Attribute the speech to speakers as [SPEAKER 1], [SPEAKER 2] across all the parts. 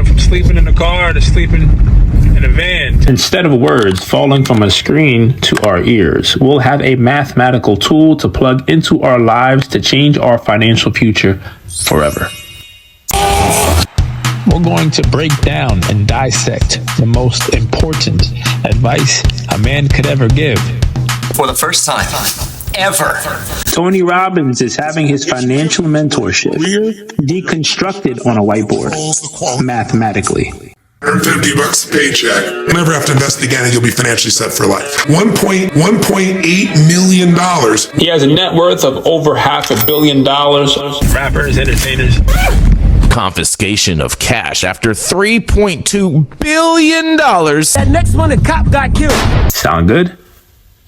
[SPEAKER 1] went from sleeping in the car to sleeping in a van. Instead of words falling from a screen to our ears, we'll have a mathematical tool to plug into our lives to change our financial future forever. We're going to break down and dissect the most important advice a man could ever give.
[SPEAKER 2] For the first time ever,
[SPEAKER 1] Tony Robbins is having his financial mentorship deconstructed on a whiteboard, mathematically.
[SPEAKER 3] $150 a paycheck. You'll never have to invest again and you'll be financially set for life. $1.8 million.
[SPEAKER 1] He has a net worth of over $500 million. Rappers, entertainers.
[SPEAKER 4] Confiscation of cash after $3.2 billion.
[SPEAKER 5] That next one, the cop got killed.
[SPEAKER 1] Sound good?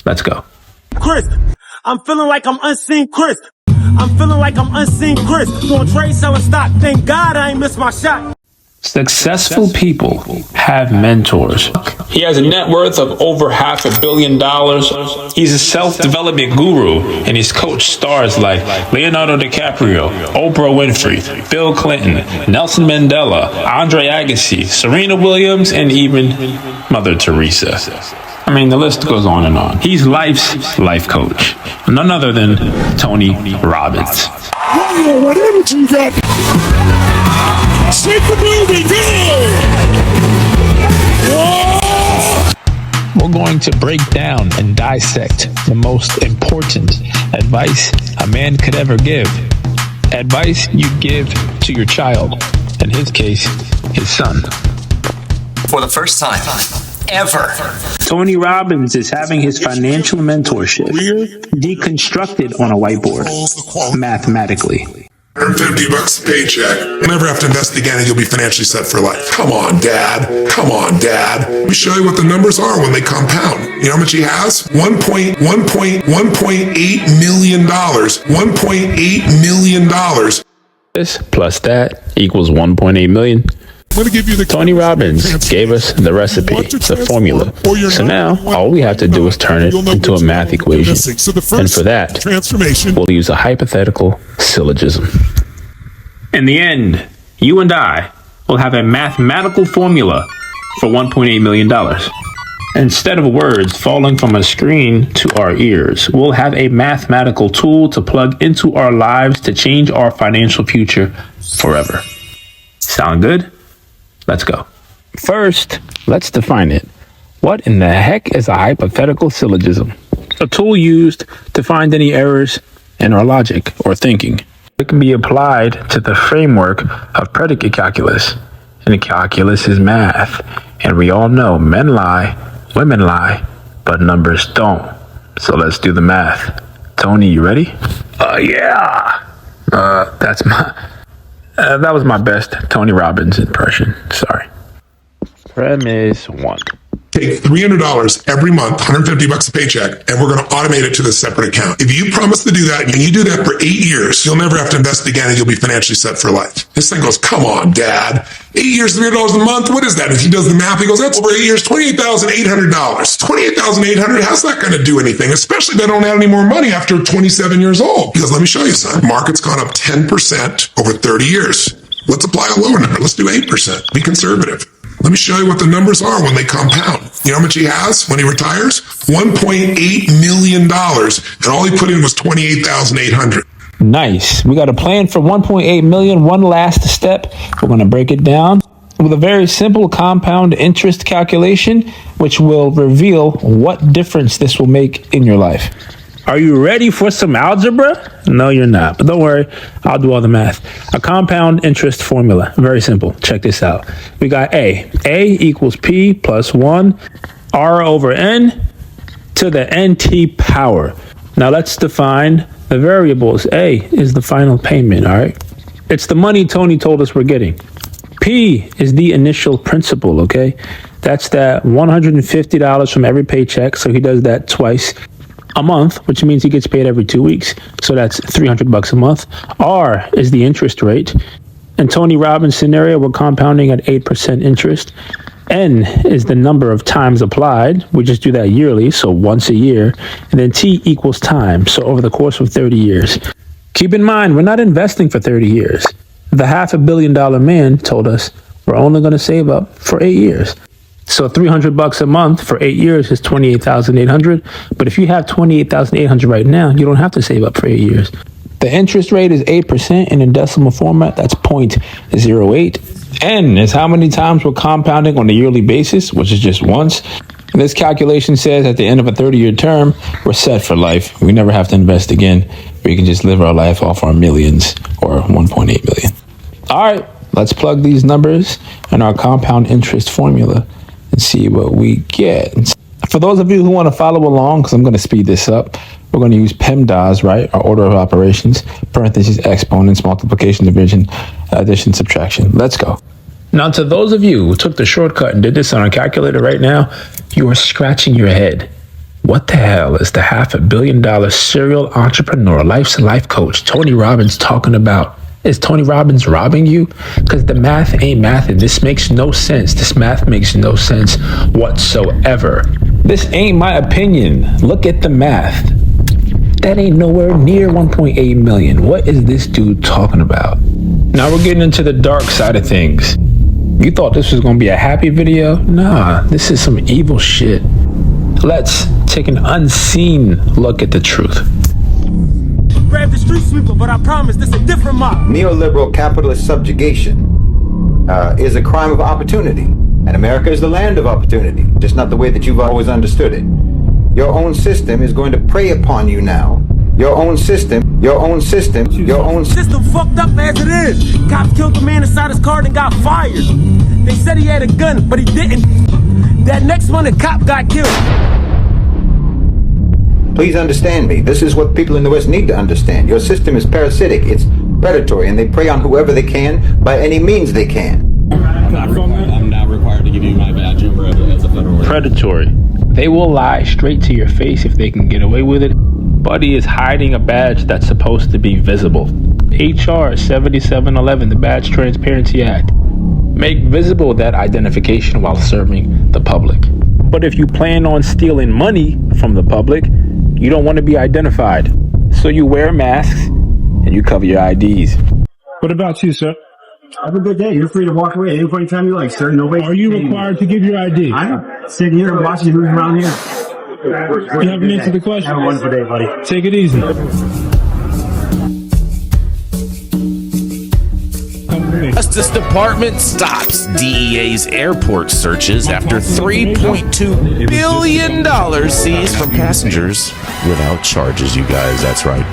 [SPEAKER 1] Let's go.
[SPEAKER 5] Chris, I'm feeling like I'm unseen Chris. I'm feeling like I'm unseen Chris. Doing trade, selling stock. Thank God I ain't missed my shot.
[SPEAKER 1] Successful people have mentors. He has a net worth of over $500 million. He's a self-development guru, and he's coached stars like Leonardo DiCaprio, Oprah Winfrey, Bill Clinton, Nelson Mandela, Andre Agassi, Serena Williams, and even Mother Teresa. I mean, the list goes on and on. He's life's life coach, none other than Tony Robbins.
[SPEAKER 3] Whoa, what energy you got? Shake the building,
[SPEAKER 1] We're going to break down and dissect the most important advice a man could ever give. Advice you give to your child, in his case, his son.
[SPEAKER 2] for the first time ever,
[SPEAKER 1] Tony Robbins is having his financial mentorship deconstructed on a whiteboard, mathematically.
[SPEAKER 3] $150 a paycheck. You'll never have to invest again and you'll be financially set for life. Come on, Dad. Come on, Dad. Let me show you what the numbers are when they compound. You know how much he has? $1.8 million. $1.8 million.
[SPEAKER 1] This plus that equals 1.8 million.
[SPEAKER 3] I'm going to give you the
[SPEAKER 1] Tony Robbins gave us the recipe, the formula. So now all we have to do is turn it into a math equation. And for that, we'll use a hypothetical syllogism. In the end, you and I will have a mathematical formula for $1.8 million. Instead of words falling from a screen to our ears, we'll have a mathematical tool to plug into our lives to change our financial future forever. Sound good? Let's go. First, let's define it. What in the heck is a hypothetical syllogism? A tool used to find any errors in our logic or thinking. It can be applied to the framework of predicate calculus. And calculus is math. And we all know men lie, women lie, but numbers don't. So let's do the math. Tony, you ready? Yeah. That was my best Tony Robbins impression. Sorry. Premise 1.
[SPEAKER 3] Take $300 every month, $150 a paycheck, and we're going to automate it to the separate account. If you promise to do that, and you do that for 8 years, you'll never have to invest again and you'll be financially set for life. This thing goes, come on, Dad. 8 years, $300 a month? What is that? If he does the math, he goes, that's over 8 years, $28,800. $28,800, how's that going to do anything? Especially if they don't have any more money after 27 years old. He goes, let me show you, son. Market's gone up 10% over 30 years. Let's apply a lower number. Let's do 8%. Be conservative. Let me show you what the numbers are when they compound. You know how much he has when he retires? $1.8 million. And all he put in was $28,800.
[SPEAKER 1] Nice. We got a plan for 1.8 million. One last step. We're going to break it down with a very simple compound interest calculation, which will reveal what difference this will make in your life. Are you ready for some algebra? No, you're not. But don't worry, I'll do all the math. A compound interest formula. Very simple. Check this out. We got A. A equals P plus 1 R over N to the NT power. Now let's define the variables. A is the final payment, all right? It's the money Tony told us we're getting. P is the initial principal, okay? That's that $150 from every paycheck, so he does that twice a month, which means he gets paid every 2 weeks. So that's $300 a month. R is the interest rate. In Tony Robbins' scenario, we're compounding at 8% interest. N is the number of times applied. We just do that yearly, so once a year. And then T equals time, so over the course of 30 years. Keep in mind, we're not investing for 30 years. The $500 million man told us we're only going to save up for 8 years. So $300 a month for 8 years is $28,800. But if you have $28,800 right now, you don't have to save up for 8 years. The interest rate is 8%, and in decimal format, that's 0.08. N is how many times we're compounding on a yearly basis, which is just once. And this calculation says at the end of a 30-year term, we're set for life. We never have to invest again. We can just live our life off our millions, or 1.8 million. All right, let's plug these numbers in our compound interest formula and see what we get. For those of you who want to follow along, because I'm going to speed this up, we're going to use PEMDAS, right? Our order of operations, parentheses, exponents, multiplication, division, addition, subtraction. Let's go. Now, to those of you who took the shortcut and did this on a calculator right now, you are scratching your head. What the hell is the $500 million serial entrepreneur, life coach, Tony Robbins talking about? Is Tony Robbins robbing you? Because the math ain't math, and this makes no sense. This math makes no sense whatsoever. This ain't my opinion. Look at the math. That ain't nowhere near 1.8 million. What is this dude talking about? Now we're getting into the dark side of things. You thought this was gonna be a happy video? Nah, this is some evil shit. Let's take an unseen look at the truth.
[SPEAKER 5] Grab the street sweeper, but I promise this a different mob.
[SPEAKER 6] Neoliberal capitalist subjugation is a crime of opportunity. And America is the land of opportunity, just not the way that you've always understood it. Your own system is going to prey upon you now. Your own system
[SPEAKER 5] fucked up as it is. Cops killed the man inside his car and got fired. They said he had a gun, but he didn't. That next one, the cop got killed.
[SPEAKER 6] Please understand me. This is what people in the West need to understand. Your system is parasitic. It's predatory, and they prey on whoever they can by any means they can.
[SPEAKER 7] I'm now required to give you my badge number as a federal.
[SPEAKER 1] Predatory. They will lie straight to your face if they can get away with it. Buddy is hiding a badge that's supposed to be visible. HR 7711, the Badge Transparency Act. Make visible that identification while serving the public. But if you plan on stealing money from the public, you don't want to be identified. So you wear masks and you cover your IDs.
[SPEAKER 8] What about you, sir?
[SPEAKER 9] Have a good day. You're free to walk away at any point in time you like, sir. Nobody.
[SPEAKER 8] Are you required to give your ID?
[SPEAKER 9] I'm sitting here and watching you move around here.
[SPEAKER 8] You haven't answered the question.
[SPEAKER 9] Have a wonderful day, buddy.
[SPEAKER 8] Take it easy.
[SPEAKER 4] Justice Department stops DEA's airport searches after $3.2 billion seized from passengers without charges, you guys. That's right.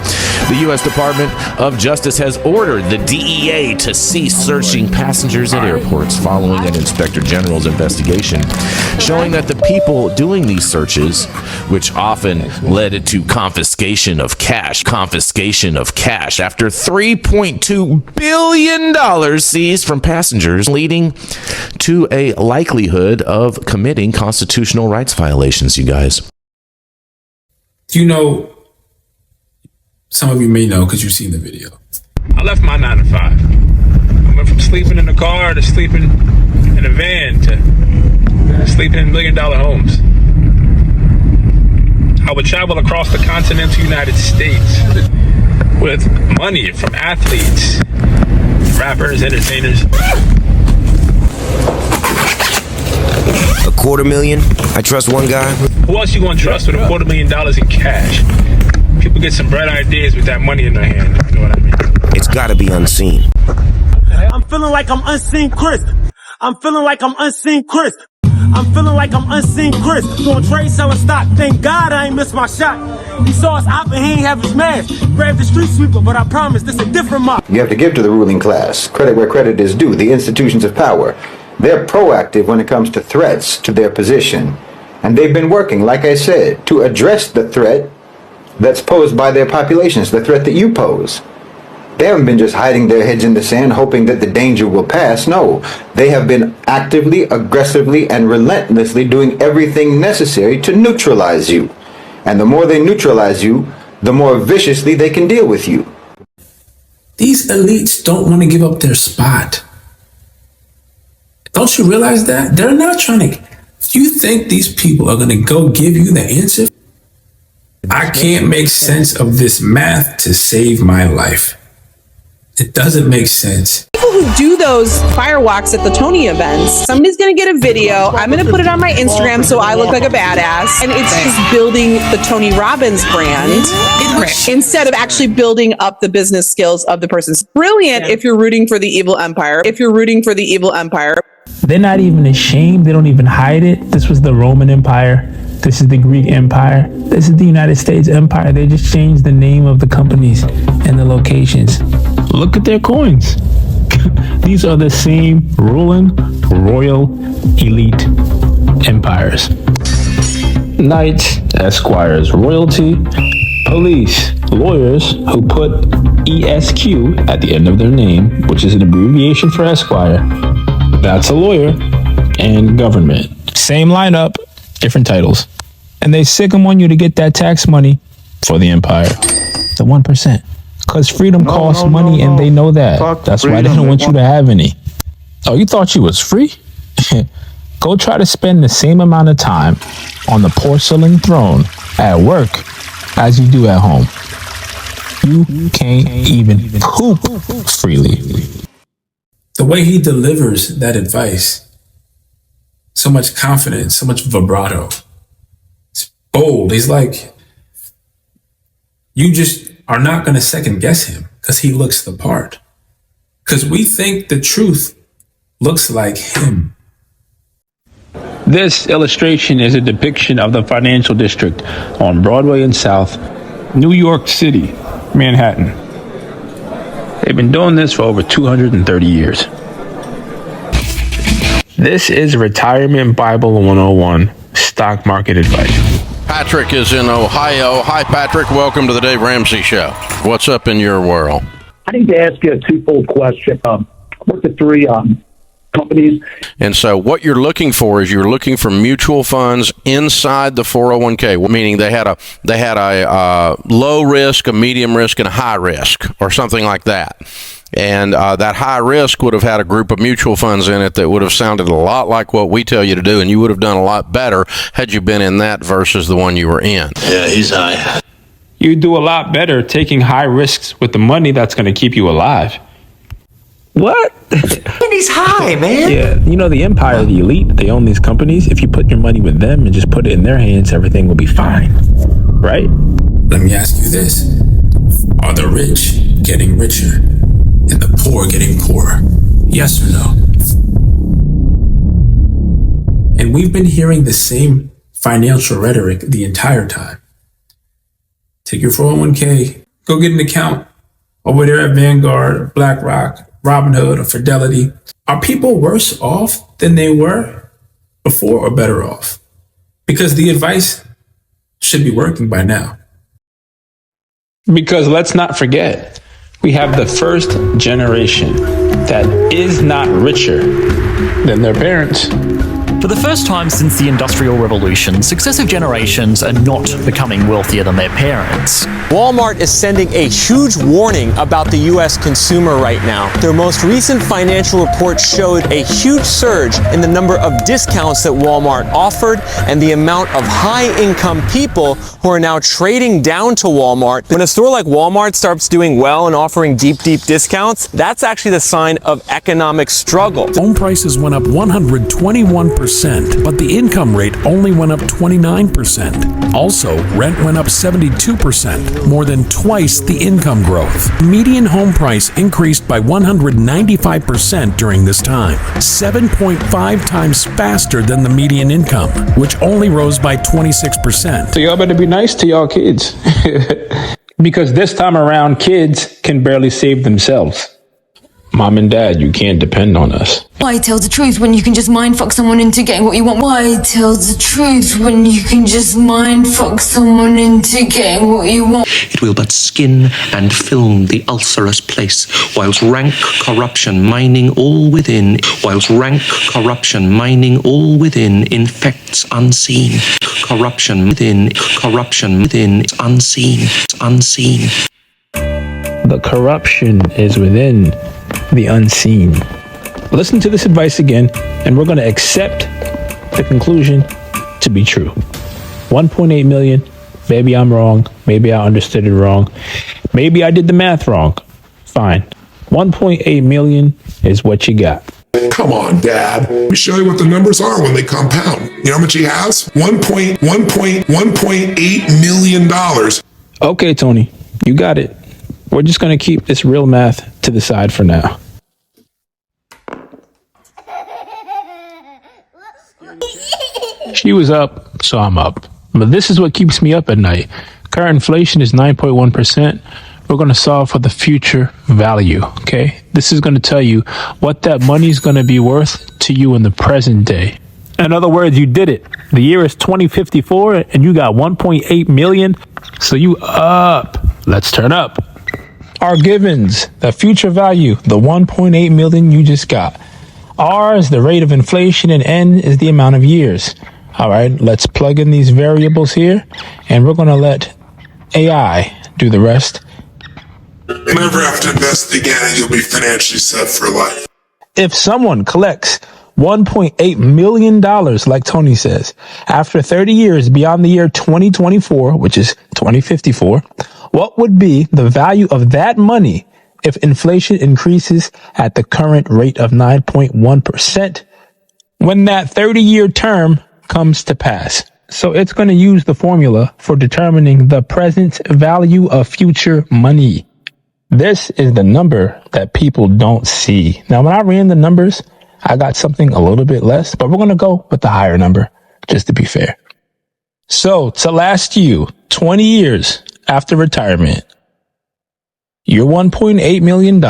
[SPEAKER 4] The U.S. Department of Justice has ordered the DEA to cease searching passengers at airports following an inspector general's investigation showing that the people doing these searches, which often led to confiscation of cash after $3.2 billion seized from passengers, leading to a likelihood of committing constitutional rights violations, you guys.
[SPEAKER 10] You know, some of you may know because you've seen the video.
[SPEAKER 1] I left my 9 to 5. I went from sleeping in the car to sleeping in a van to sleeping in $1 million homes. I would travel across the continental United States with money from athletes, rappers, entertainers.
[SPEAKER 11] $250,000? I trust one guy.
[SPEAKER 1] Who else you gonna trust with $250,000 in cash? People get some bright ideas with that money in their hand. You know what I mean?
[SPEAKER 11] It's gotta be unseen.
[SPEAKER 5] I'm feeling like I'm unseen Chris. I'm feeling like I'm unseen Chris. I'm feeling like I'm unseen Chris. Doing trade, selling stock. Thank God I ain't missed my shot. He saw us out and he ain't have his mask. Grabbed the street sweeper, but I promise this a different mob.
[SPEAKER 6] You have to give to the ruling class credit where credit is due, the institutions of power. They're proactive when it comes to threats to their position. And they've been working, like I said, to address the threat that's posed by their populations, the threat that you pose. They haven't been just hiding their heads in the sand hoping that the danger will pass. No, they have been actively, aggressively, and relentlessly doing everything necessary to neutralize you. And the more they neutralize you, the more viciously they can deal with you.
[SPEAKER 10] These elites don't want to give up their spot. Don't you realize that? They're not trying to... You think these people are going to go give you the answer? I can't make sense of this math to save my life. It doesn't make sense.
[SPEAKER 12] People who do those firewalks at the Tony events, somebody's going to get a video. I'm going to put it on my Instagram so I look like a badass. And it's just building the Tony Robbins brand instead of actually building up the business skills of the person. It's brilliant if you're rooting for the evil empire.
[SPEAKER 1] They're not even ashamed. They don't even hide it. This was the Roman Empire. This is the Greek Empire. This is the United States Empire. They just changed the name of the companies and the locations. Look at their coins. These are the same ruling royal elite empires. Knights, esquires, royalty, police, lawyers who put ESQ at the end of their name, which is an abbreviation for esquire. That's a lawyer. And government. Same lineup, different titles. And they sick them on you to get that tax money for the empire. The 1%. Because freedom costs money and they know that. That's why they don't want you to have any. Oh, you thought you was free? Go try to spend the same amount of time on the porcelain throne at work as you do at home. You can't even poop freely.
[SPEAKER 10] The way he delivers that advice, so much confidence, so much vibrato. It's bold. He's like, you just are not going to second guess him because he looks the part. Because we think the truth looks like him.
[SPEAKER 1] This illustration is a depiction of the financial district on Broadway and South, New York City, Manhattan. They've been doing this for over 230 years. This is Retirement Bible 101, stock market advice.
[SPEAKER 13] Patrick is in Ohio. Hi, Patrick. Welcome to the Dave Ramsey Show. What's up in your world?
[SPEAKER 14] I need to ask you a twofold question. I worked at three companies.
[SPEAKER 13] And so what you're looking for is you're looking for mutual funds inside the 401k, meaning they had a low risk, a medium risk, and a high risk, or something like that. And that high risk would have had a group of mutual funds in it that would have sounded a lot like what we tell you to do, and you would have done a lot better had you been in that versus the one you were in.
[SPEAKER 2] Yeah, he's high.
[SPEAKER 1] You do a lot better taking high risks with the money that's going to keep you alive. What?
[SPEAKER 2] And he's high, man.
[SPEAKER 1] Yeah, you know, the empire, the elite, they own these companies. If you put your money with them and just put it in their hands, everything will be fine. Right?
[SPEAKER 10] Let me ask you this. Are the rich getting richer and the poor getting poorer? Yes or no? And we've been hearing the same financial rhetoric the entire time. Take your 401k, go get an account over there at Vanguard, BlackRock, Robinhood, or Fidelity. Are people worse off than they were before or better off? Because the advice should be working by now.
[SPEAKER 1] Because let's not forget, we have the first generation that is not richer than their parents.
[SPEAKER 15] For the first time since the Industrial Revolution, successive generations are not becoming wealthier than their parents.
[SPEAKER 16] Walmart is sending a huge warning about the U.S. consumer right now. Their most recent financial report showed a huge surge in the number of discounts that Walmart offered and the amount of high-income people who are now trading down to Walmart. When a store like Walmart starts doing well and offering deep discounts, that's actually the sign of economic struggle.
[SPEAKER 17] Home prices went up 121%. But the income rate only went up 29%. Also, rent went up 72%, more than twice the income growth. Median home price increased by 195% during this time, 7.5 times faster than the median income, which only rose by 26%.
[SPEAKER 1] So y'all better be nice to y'all kids. Because this time around, kids can barely save themselves. Mom and Dad, you can't depend on us.
[SPEAKER 18] Why tell the truth when you can just mind fuck someone into getting what you want? Why tell the truth when you can just mind fuck someone into getting what you want?
[SPEAKER 19] It will but skin and film the ulcerous place, whilst rank corruption mining all within, whilst rank corruption mining all within infects unseen. Corruption within, unseen.
[SPEAKER 1] The corruption is within the unseen. Listen to this advice again, and we're going to accept the conclusion to be true. 1.8 million. Maybe I'm wrong. Maybe I understood it wrong. Maybe I did the math wrong. Fine. 1.8 million is what you got.
[SPEAKER 3] Come on, Dad. Let me show you what the numbers are when they compound. You know how much he has? $1.8 million.
[SPEAKER 1] Okay, Tony, you got it. We're just going to keep this real math to the side for now. She was up, so I'm up. But this is what keeps me up at night. Current inflation is 9.1%. We're going to solve for the future value, okay? This is going to tell you what that money is going to be worth to you in the present day. In other words, you did it. The year is 2054 and you got 1.8 million. So you up. Let's turn up. Our givens, the future value, the 1.8 million you just got. R is the rate of inflation and N is the amount of years. All right, let's plug in these variables here and we're going to let AI do the rest.
[SPEAKER 3] You'll never have to invest again and you'll be financially set for life.
[SPEAKER 1] If someone collects $1.8 million, like Tony says, after 30 years beyond the year 2024, which is 2054, what would be the value of that money if inflation increases at the current rate of 9.1% when that 30-year term comes to pass? So it's going to use the formula for determining the present value of future money. This is the number that people don't see. Now, when I ran the numbers, I got something a little bit less, but we're going to go with the higher number just to be fair. So to last you 20 years after retirement, your $1.8 million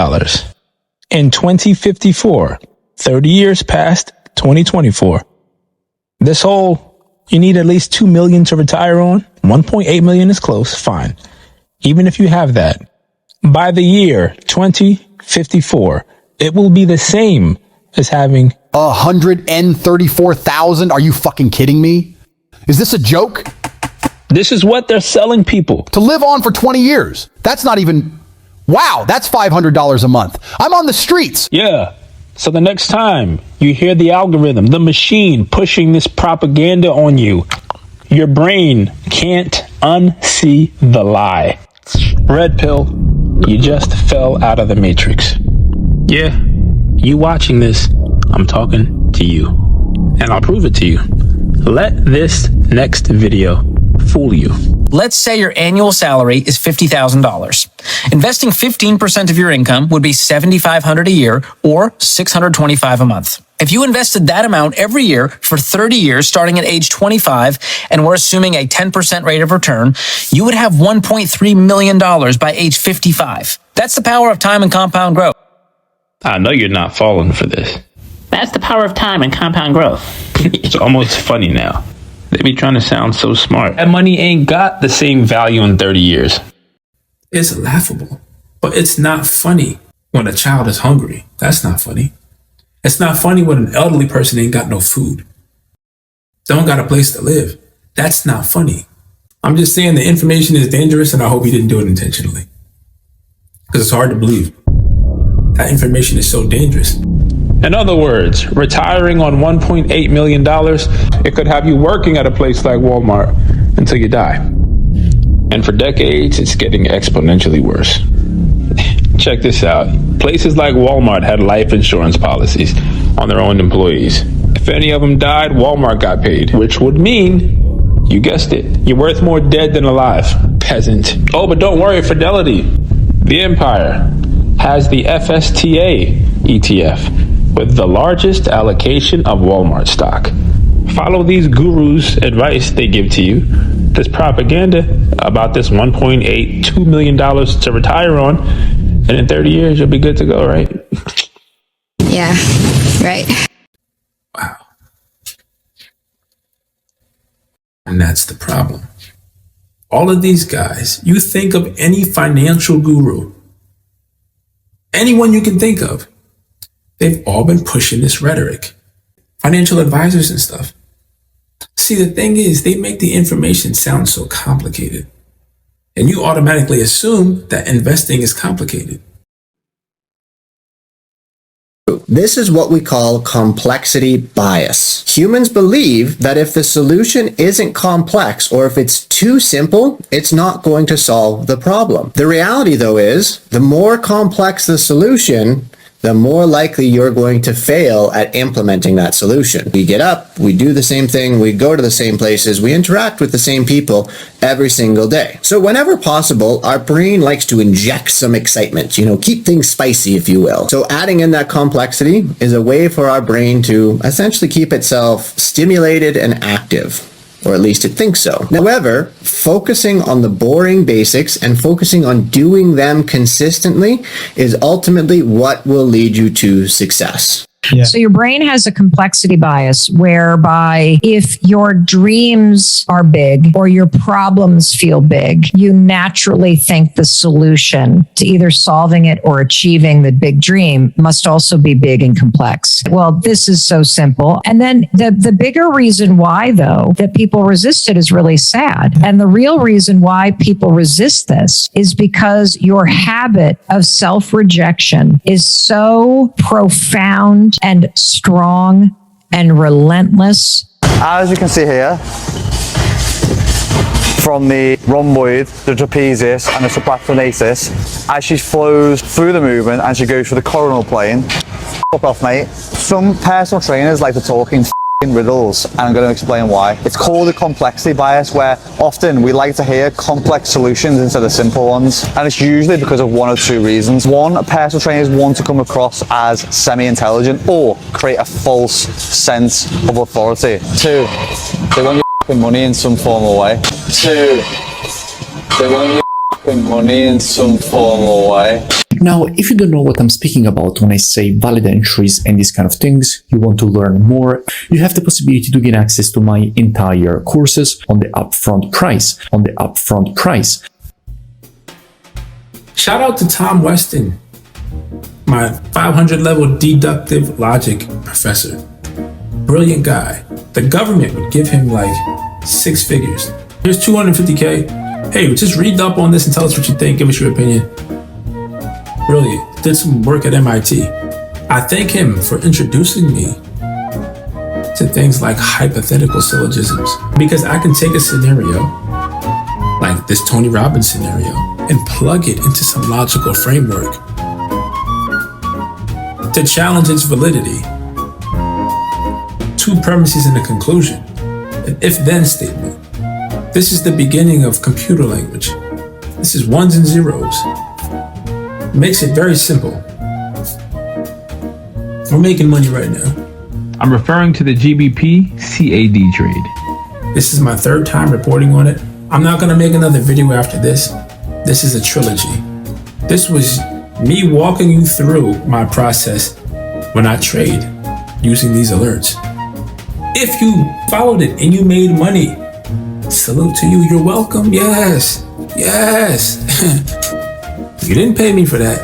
[SPEAKER 1] in 2054, 30 years past 2024. This whole, you need at least 2 million to retire on. 1.8 million is close. Fine. Even if you have that, by the year 2054, it will be the same as having
[SPEAKER 20] 134,000. Are you fucking kidding me? Is this a joke?
[SPEAKER 1] This is what they're selling people.
[SPEAKER 20] To live on for 20 years. That's not even, wow, that's $500 a month. I'm on the streets.
[SPEAKER 1] Yeah. So the next time you hear the algorithm, the machine pushing this propaganda on you, your brain can't unsee the lie. Red pill, you just fell out of the matrix. Yeah, you watching this, I'm talking to you. And I'll prove it to you. Let this next video fool you.
[SPEAKER 21] Let's say your annual salary is $50,000. Investing 15% of your income would be $7,500 a year or $625 a month. If you invested that amount every year for 30 years, starting at age 25, and we're assuming a 10% rate of return, you would have $1.3 million by age 55. That's the power of time and compound growth.
[SPEAKER 1] I know you're not falling for this.
[SPEAKER 22] That's the power of time and compound growth.
[SPEAKER 1] It's almost funny now. They be trying to sound so smart. That money ain't got the same value in 30 years.
[SPEAKER 10] It's laughable, but it's not funny when a child is hungry. That's not funny. It's not funny when an elderly person ain't got no food. Don't got a place to live. That's not funny. I'm just saying the information is dangerous and I hope he didn't do it intentionally. Because it's hard to believe. That information is so dangerous.
[SPEAKER 1] In other words, retiring on $1.8 million, it could have you working at a place like Walmart until you die. And for decades, it's getting exponentially worse. Check this out. Places like Walmart had life insurance policies on their own employees. If any of them died, Walmart got paid, which would mean, you guessed it, you're worth more dead than alive, peasant. Oh, but don't worry, Fidelity, the Empire, has the FSTA ETF with the largest allocation of Walmart stock. Follow these gurus' advice they give to you. This propaganda about this $1.82 million to retire on, and in 30 years, you'll be good to go, right?
[SPEAKER 18] Yeah, right.
[SPEAKER 10] Wow. And that's the problem. All of these guys, you think of any financial guru, anyone you can think of, they've all been pushing this rhetoric. Financial advisors and stuff. See, the thing is, they make the information sound so complicated. And you automatically assume that investing is complicated.
[SPEAKER 7] This is what we call complexity bias. Humans believe that if the solution isn't complex or if it's too simple, it's not going to solve the problem. The reality, though, is the more complex the solution, the more likely you're going to fail at implementing that solution. We get up, we do the same thing, we go to the same places, we interact with the same people every single day. So whenever possible, our brain likes to inject some excitement, keep things spicy, if you will. So adding in that complexity is a way for our brain to essentially keep itself stimulated and active. Or at least it thinks so. However, focusing on the boring basics and focusing on doing them consistently is ultimately what will lead you to success.
[SPEAKER 9] Yeah. So your brain has a complexity bias whereby if your dreams are big or your problems feel big, you naturally think the solution to either solving it or achieving the big dream must also be big and complex. Well, this is so simple. And then the bigger reason why, though, that people resist it is really sad. And the real reason why people resist this is because your habit of self-rejection is so profound and strong and relentless.
[SPEAKER 23] As you can see here, from the rhomboid, the trapezius and the supraspinatus, as she flows through the movement and she goes through the coronal plane, fuck off mate. Some personal trainers like to talk in riddles, and I'm going to explain why. It's called a complexity bias, where often we like to hear complex solutions instead of simple ones, and it's usually because of one or two reasons. One, personal trainers want to come across as semi-intelligent or create a false sense of authority. Two, they want your money in some form or way. Two, they want your money in some form or way.
[SPEAKER 24] Now, if you don't know what I'm speaking about when I say valid entries and these kind of things, you want to learn more, you have the possibility to get access to my entire courses on the upfront price.
[SPEAKER 10] Shout out to Tom Weston, my 500 level deductive logic professor. Brilliant guy. The government would give him like 6 figures. Here's 250K. Hey, just read up on this and tell us what you think. Give us your opinion. Brilliant. Did some work at MIT. I thank him for introducing me to things like hypothetical syllogisms, because I can take a scenario like this Tony Robbins scenario and plug it into some logical framework to challenge its validity. 2 premises and a conclusion, an if-then statement. This is the beginning of computer language. This is ones and zeros. Makes it very simple. We're making money right now.
[SPEAKER 1] I'm referring to the GBP CAD trade.
[SPEAKER 10] This is my 3rd time reporting on it. I'm not gonna make another video after this. This is a trilogy. This was me walking you through my process when I trade using these alerts. If you followed it and you made money, salute to you, you're welcome, yes. You didn't pay me for that.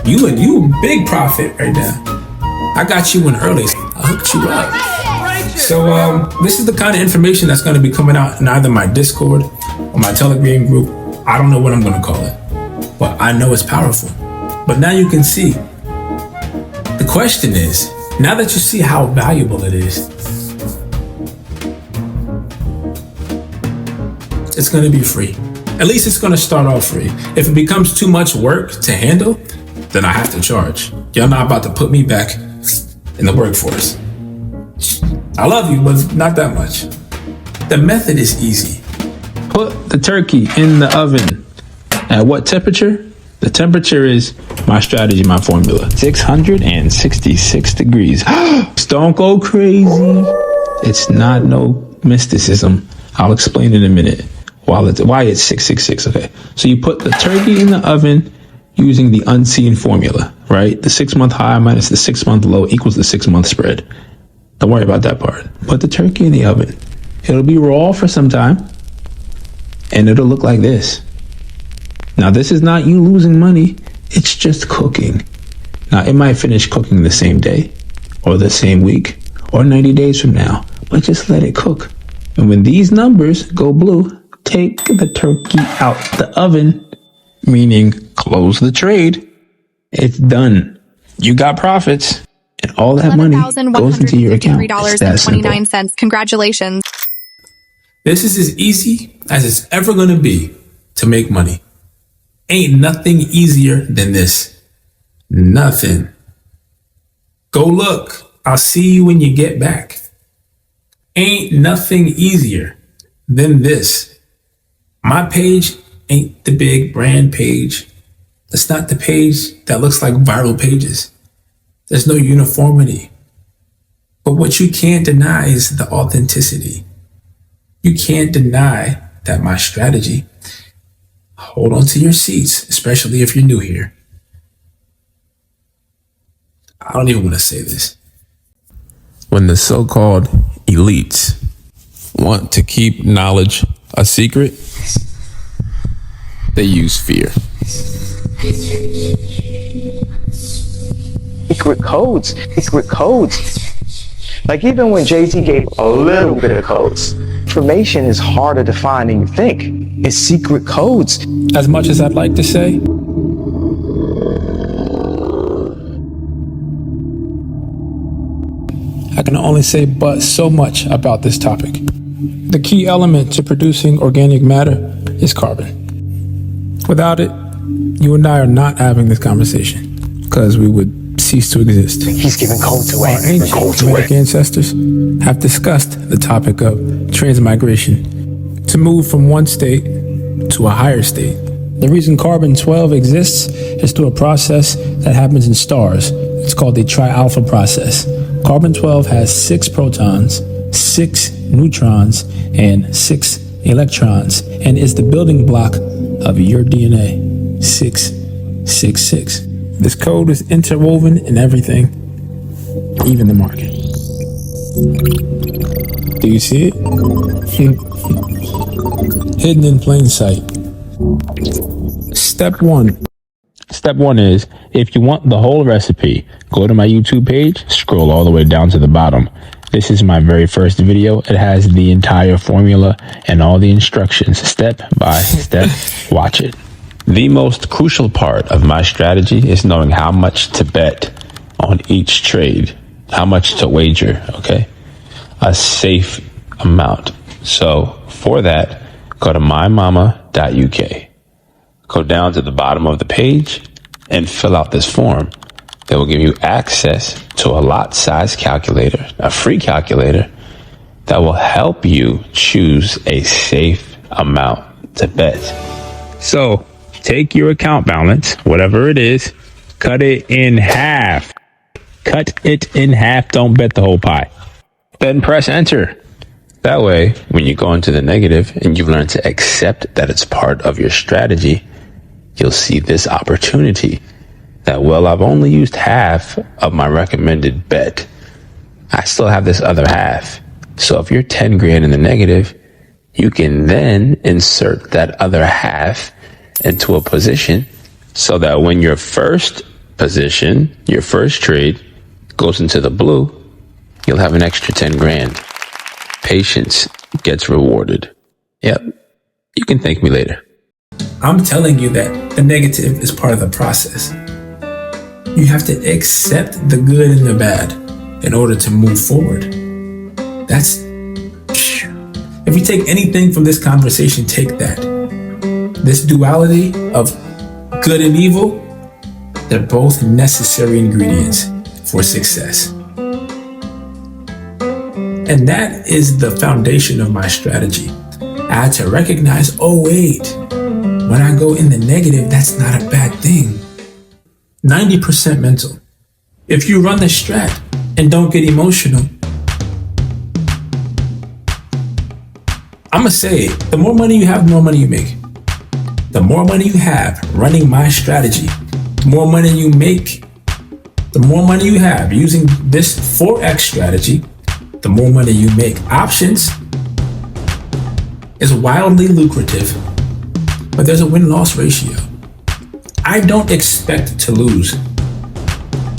[SPEAKER 10] You big profit right now. I got you in early. I hooked you up. So this is the kind of information that's going to be coming out in either my Discord or my Telegram group. I don't know what I'm going to call it, but I know it's powerful. But now you can see. The question is, now that you see how valuable it is, it's going to be free. At least it's going to start off free. If it becomes too much work to handle, then I have to charge. Y'all not about to put me back in the workforce. I love you, but not that much. The method is easy.
[SPEAKER 1] Put the turkey in the oven. At what temperature? The temperature is my strategy, my formula. 666 degrees. Don't go crazy. It's not no mysticism. I'll explain in a minute. Why it's 666, okay? So you put the turkey in the oven using the unseen formula, right? The 6-month high minus the 6-month low equals the 6-month spread. Don't worry about that part. Put the turkey in the oven. It'll be raw for some time, and it'll look like this. Now, this is not you losing money. It's just cooking. Now, it might finish cooking the same day, or the same week, or 90 days from now, but just let it cook. And when these numbers go blue, take the turkey out the oven, meaning close the trade. It's done. you got profits, and all that money goes into your account. It's that simple.
[SPEAKER 4] $11,153.29. Congratulations.
[SPEAKER 10] This is as easy as it's ever going to be to make money. Ain't nothing easier than this. Nothing. Go look. I'll see you when you get back. Ain't nothing easier than this. My page ain't the big brand page. It's not the page that looks like viral pages. There's no uniformity. But what you can't deny is the authenticity. You can't deny that my strategy, hold on to your seats, especially if you're new here. I don't even want to say this. When the so-called elites want to keep knowledge a secret, they use fear.
[SPEAKER 23] Secret codes. Like even when Jay-Z gave a little bit of codes, information is harder to find than you think. It's secret codes.
[SPEAKER 10] As much as I'd like to say, I can only say but so much about this topic. The key element to producing organic matter is carbon. Without it, you and I are not having this conversation because we would cease to exist.
[SPEAKER 23] He's giving codes away.
[SPEAKER 10] Our ancient Semitic ancestors have discussed the topic of transmigration to move from one state to a higher state. The reason carbon-12 exists is through a process that happens in stars. It's called the tri-alpha process. Carbon-12 has 6 protons, 6 neutrons, and 6 electrons, and is the building block of your DNA. 666. This code is interwoven in everything, even the market. Do you see it? Hidden in plain sight. Step 1. Step 1 is, if you want the whole recipe, go to my YouTube page, scroll all the way down to the bottom. This is my very first video. It has the entire formula and all the instructions, step by step. Watch it. The most crucial part of my strategy is knowing how much to bet on each trade, how much to wager, okay? A safe amount. So for that, go to mymama.uk. Go down to the bottom of the page and fill out this form. They will give you access to a lot size calculator, a free calculator that will help you choose a safe amount to bet. So take your account balance, whatever it is, cut it in half. Cut it in half. Don't bet the whole pie. Then press enter. That way, when you go into the negative and you've learned to accept that it's part of your strategy, you'll see this opportunity that, well, I've only used half of my recommended bet. I still have this other half. So if you're 10 grand in the negative, you can then insert that other half into a position so that when your first position, your first trade goes into the blue, you'll have an extra 10 grand. Patience gets rewarded. Yep. You can thank me later. I'm telling you that the negative is part of the process. You have to accept the good and the bad in order to move forward. If you take anything from this conversation, take that. This duality of good and evil, they're both necessary ingredients for success. And that is the foundation of my strategy. I had to recognize, oh wait, when I go in the negative, that's not a bad thing. 90% mental. If you run the strat and don't get emotional, I'm gonna say, the more money you have, the more money you make. The more money you have running my strategy, the more money you make, the more money you have using this 4X strategy, the more money you make. Options is wildly lucrative, but there's a win-loss ratio. I don't expect to lose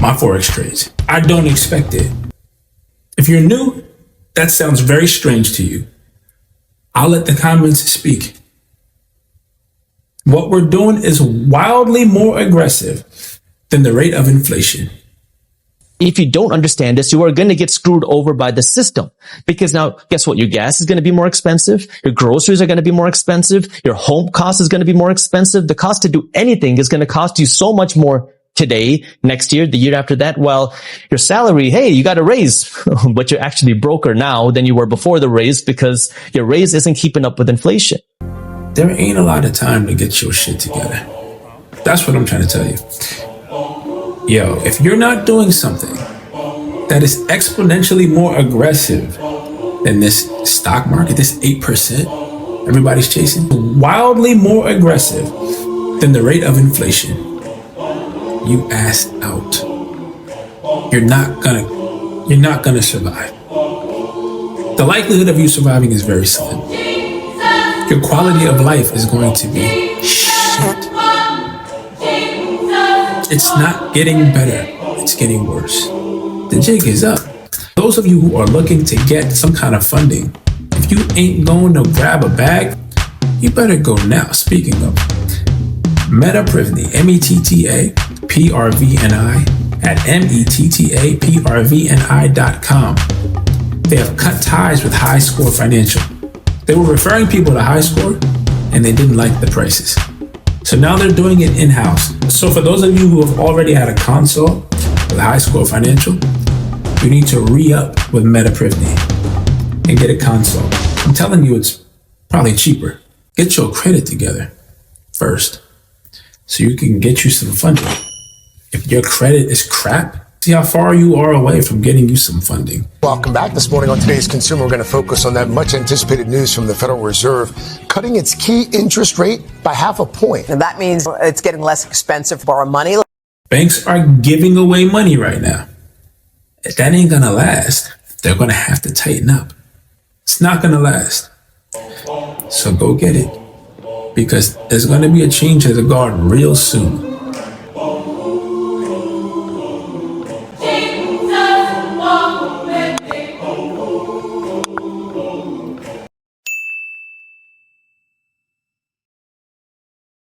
[SPEAKER 10] my Forex trades. I don't expect it. If you're new, that sounds very strange to you. I'll let the comments speak. What we're doing is wildly more aggressive than the rate of inflation.
[SPEAKER 4] If you don't understand this, you are going to get screwed over by the system. Because now, guess what? Your gas is going to be more expensive. Your groceries are going to be more expensive. Your home cost is going to be more expensive. The cost to do anything is going to cost you so much more today, next year, the year after that. Well, your salary, hey, you got a raise, but you're actually broker now than you were before the raise because your raise isn't keeping up with inflation.
[SPEAKER 10] There ain't a lot of time to get your shit together. That's what I'm trying to tell you. Yo, if you're not doing something that is exponentially more aggressive than this stock market, this 8% everybody's chasing, wildly more aggressive than the rate of inflation, you ass out. You're not gonna survive. The likelihood of you surviving is very slim. Your quality of life is going to be shit. It's not getting better, it's getting worse. The jig is up. Those of you who are looking to get some kind of funding, if you ain't going to grab a bag, you better go now. Speaking of, MetaPrivni, METTAPRVNI at METTAPRVNI.com. They have cut ties with High Score Financial. They were referring people to High Score and they didn't like the prices. So now they're doing it in-house. So for those of you who have already had a consult with High Score Financial, you need to re-up with MetaPrivni and get a consult. I'm telling you, it's probably cheaper. Get your credit together first so you can get you some funding. If your credit is crap, see how far you are away from getting you some funding.
[SPEAKER 5] Welcome back. This morning on Today's Consumer, we're going to focus on that much anticipated news from the Federal Reserve cutting its key interest rate by 0.5 point.
[SPEAKER 8] And that means it's getting less expensive to borrow money.
[SPEAKER 10] Banks are giving away money right now. That ain't gonna last. They're gonna have to tighten up. It's not gonna last. So go get it. Because there's gonna be a change of the guard real soon.